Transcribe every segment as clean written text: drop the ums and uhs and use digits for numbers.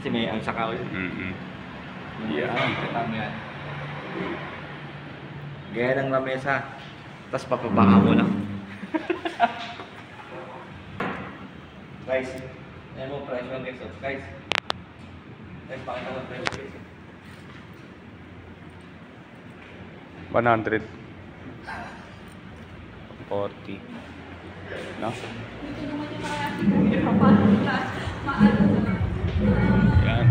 Kasi may ang sakaw yun. Yan. Gaya ng lamesa. Tapos papabaka mo lang. Guys, ayan mo price ng exhaust. Guys, pakita mo price ng exhaust. 140. No? Yan.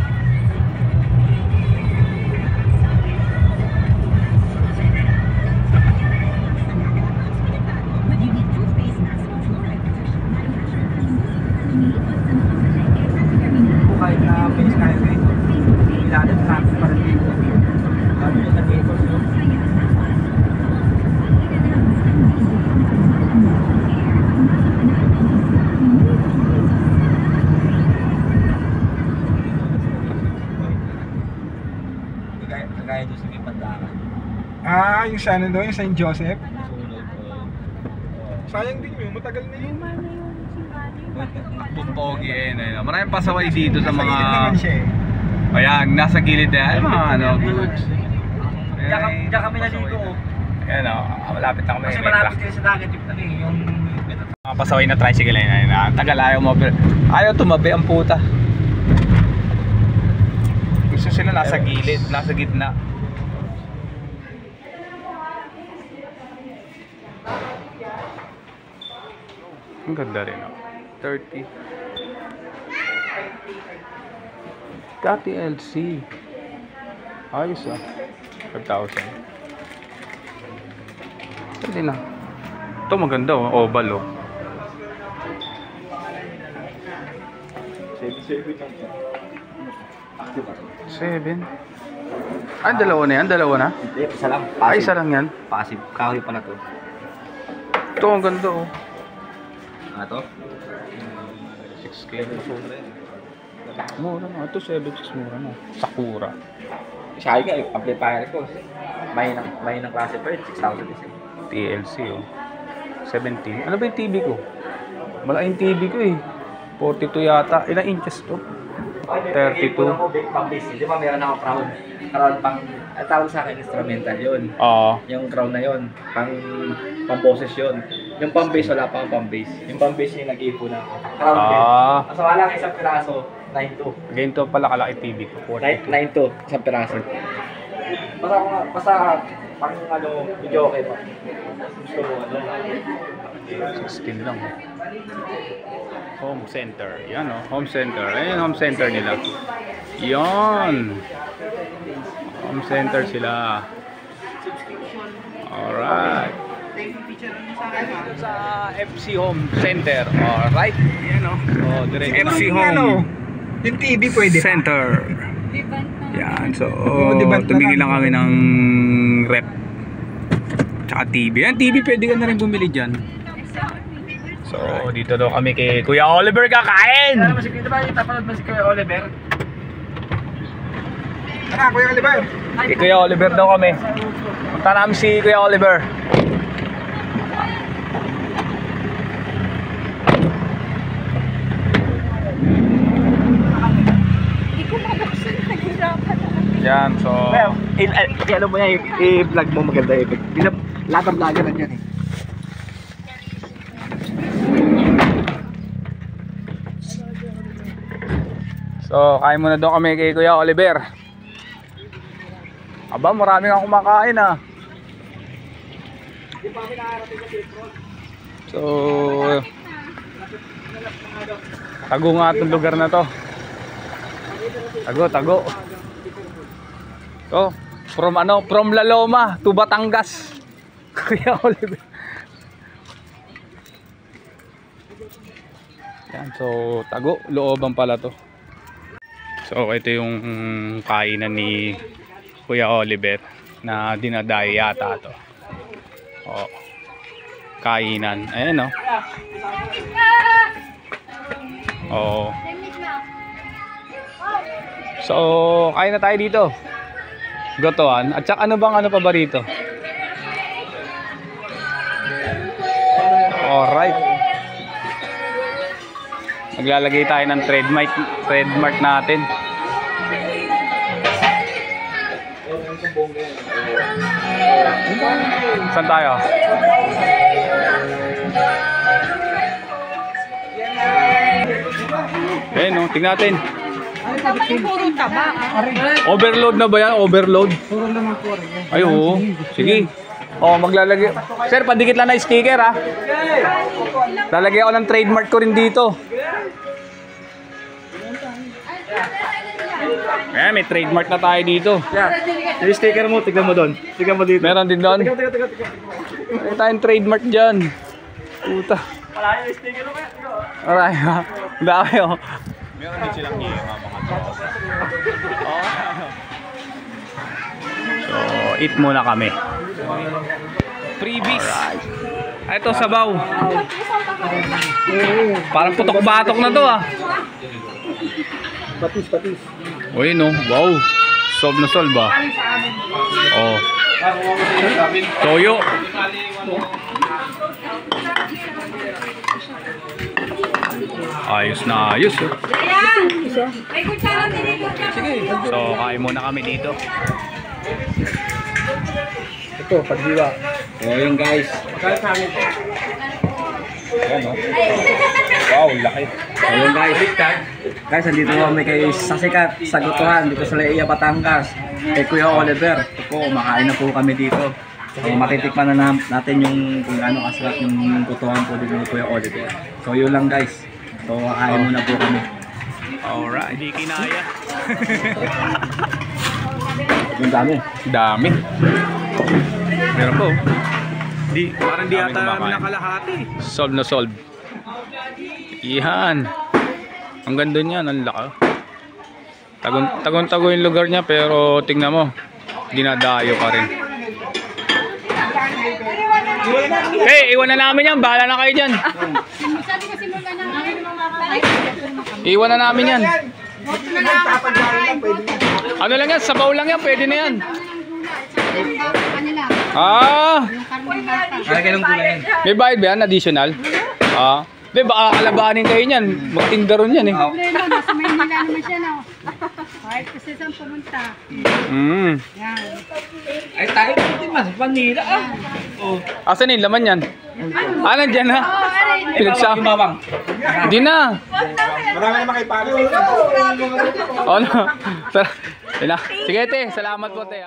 Kahit na finish kahit eh. Ilalim sa akin para dito. Lalo yung nag-ipos yun. Kagaya doon sa may pandakan. Ah, yung sana doon, yung St. Joseph. Sunog. Sayang din yun, matagal na yun. Bumpogi eh. Maraming pasaway dito sa Nasa mga... gilid naman siya eh. Ayan, nasa gilid na yan. Mga ano, goods. Diyan kami naligo. Ayan o, malapit na kami. Kasi May malapit truck. din sa dagat yung ano eh, yung... Mga pasaway na tricycle na yun. Tagal ayaw tumabi ang puta. Gusto sila nasa gilid, nasa gitna. Ang ganda rin, 30. Dati LC. Ayos 5,000. Pwede na. Ito maganda oval 7. Ay, dalawa na yan? Dalawa na? Hindi, isa lang. Ay, isa lang yan? Passive. Kahoy pala to. Ito ang ganda Ano to? 6K. Mura na. Ito 7.6 mura na. Sakura. Siya nga, yung amplifier ko. May ng klase pa yun. 6,000 isa. TLC 17. Ano ba yung TV ko? Malaking TV ko 42 yata. Ilang inches to? 32. Pang-bass. Di ba meron ako crown? Crown pang... Ang tawag sa akin, instrumental yun. Oo. Yung crown na yun. Pang-boses yun. Yung pang-bass, wala pang pang-bass. Yung pang-bass yung nag-ipo na ako. Crown din. Mas wala ka isang piraso. 9.2. Ganito pala kalaki TV ko. 9.2. Isang piraso. Basta pang ano, video okay pa. Gusto mo ano. 16 lang. Home center. Yan home center. Ayan home center nila. Yan. Home center sila. Alright. Sa FC Home Center. Alright. Yan FC Home Yung TV pwede pa. Center. Yan. So, Debant na tumingin lang. lang kami ng rep. Tsaka TV. Yan TV pwede ka na rin bumili dyan. So, dito daw kami kay Kuya Oliver kakain! Ano si Kuya Oliver? Tapanood ba si Kuya Oliver? Kuya Oliver. Kay Kuya Oliver daw kami. Punta namin si Kuya Oliver. Hindi ko mabuksan, nahirapan na. Yan, so... Well, ano mo yan, i-vlog mo maganda effect. Lahat ng vlogger nandiyan eh. So, kain muna daw kami kay Kuya Oliver. Aba, marami kang kumakain So, tago nga itong lugar na to. Tago. So, from La Loma to Batangas. Kuya Oliver. Yan, so tago, looban pala to. So, ito yung kainan ni Kuya Oliver na dinadayo yata to. Kainan. Ayan So, kain na tayo dito. Gotoan. At saka ano pa ba rito? Alright. Maglalagay tayo ng trademark natin. Saan tayo? Eh no, tingnan natin. Tama yung puro taba. Overload na ba yan? Overload? Ay, oo. Sige. Oh, maglalagay. Sir, padikit lang na sticker ha. Lalagay ako ng trademark ko rin dito. Eh, may trademark na tayo dito. Yung sticker mo, tignan mo doon. Tignan mo dito. Meron din doon. Tiga. May tayong trademark dyan. Puta. Wala yung sticker mo. Aray ha. Dami oh. Meron din silang mga So, eat muna kami. Freebies. Ito, sabaw. Parang putok-batok na to ah. Patis. Uy no, wow. Solve na solve ah. Oh. Toyo. Ayos na ayos oh. So, kain muna kami dito. Ito, pagdiwa. Oh, yun guys. Ayan o. Wow, laki. Ayun guys. Guys, andito kami kay Sasikat sa Gutuhan dito sa Leia, Batangas. Kay Kuya Oliver. Ito po, makain na po kami dito. So, matitikman na natin yung kung ano kasarap yung gutuhan po dito ni Kuya Oliver. So, yun lang guys. So, kakain muna po kami. Alright, di kinaya. Yung dami. Dami. Meron po. Parang di Dami ata kumakain. nakalahati. Solve na solve. Yan. Ang ganda niyan, ang laki. Tagon-tago yung lugar niya pero tingnan mo, dinadayo pa rin. Hey, iwan na namin yan. Bahala na kayo dyan. Iwan na namin yan. Ano lang yan? Sabaw lang yan. Pwede na yan. Ah, Malagay ng gulay yan. may bayad ba yan? Additional? Ah. Be, baka kalabanin kayo niyan. Magtinda ron yan eh. Problema, nasa Maynila naman siya na. Kahit kasi saan pumunta. Mm. Yan. Ay, tayo din mas Manila ah. Asan yung laman yan? Ah, nandyan na. Pinagsa. Bawang. Hindi na. Marami naman kay Palo. Oh, no. Sige, te. Salamat po, te.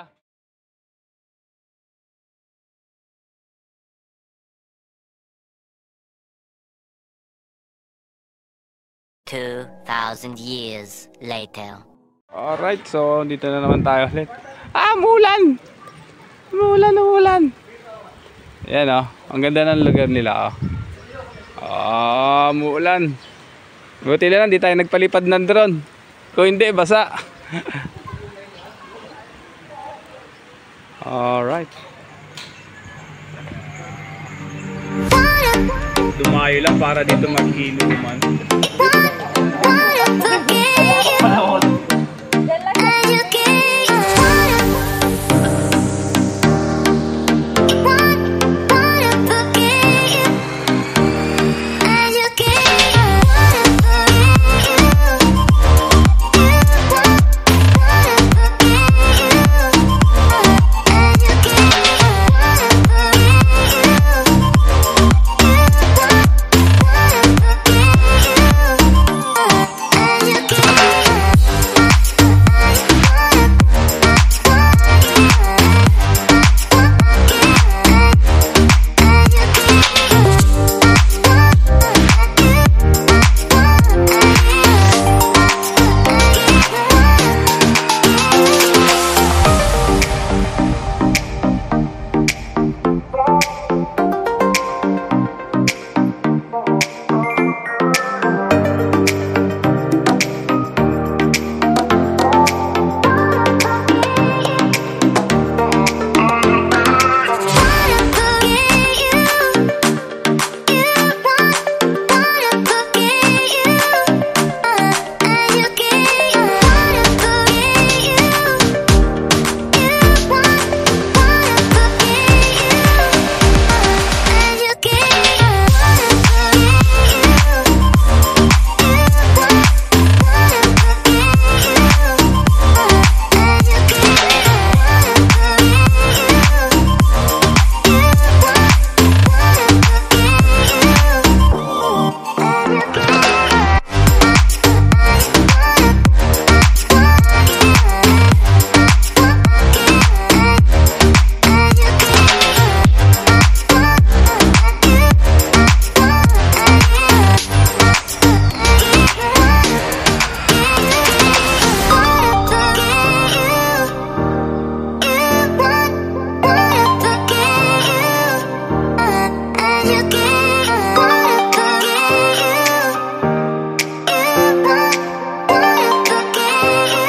2,000 years later. Alright, so dito na naman tayo ulit. Ah, umulan! Umulan. Yan oh, ang ganda ng lugar nila oh. Ah, umulan. Buti na lang, di tayo nagpalipad ng drone. Kung hindi, basa. Alright. Dumayo lang para dito mag-inuman. Hey,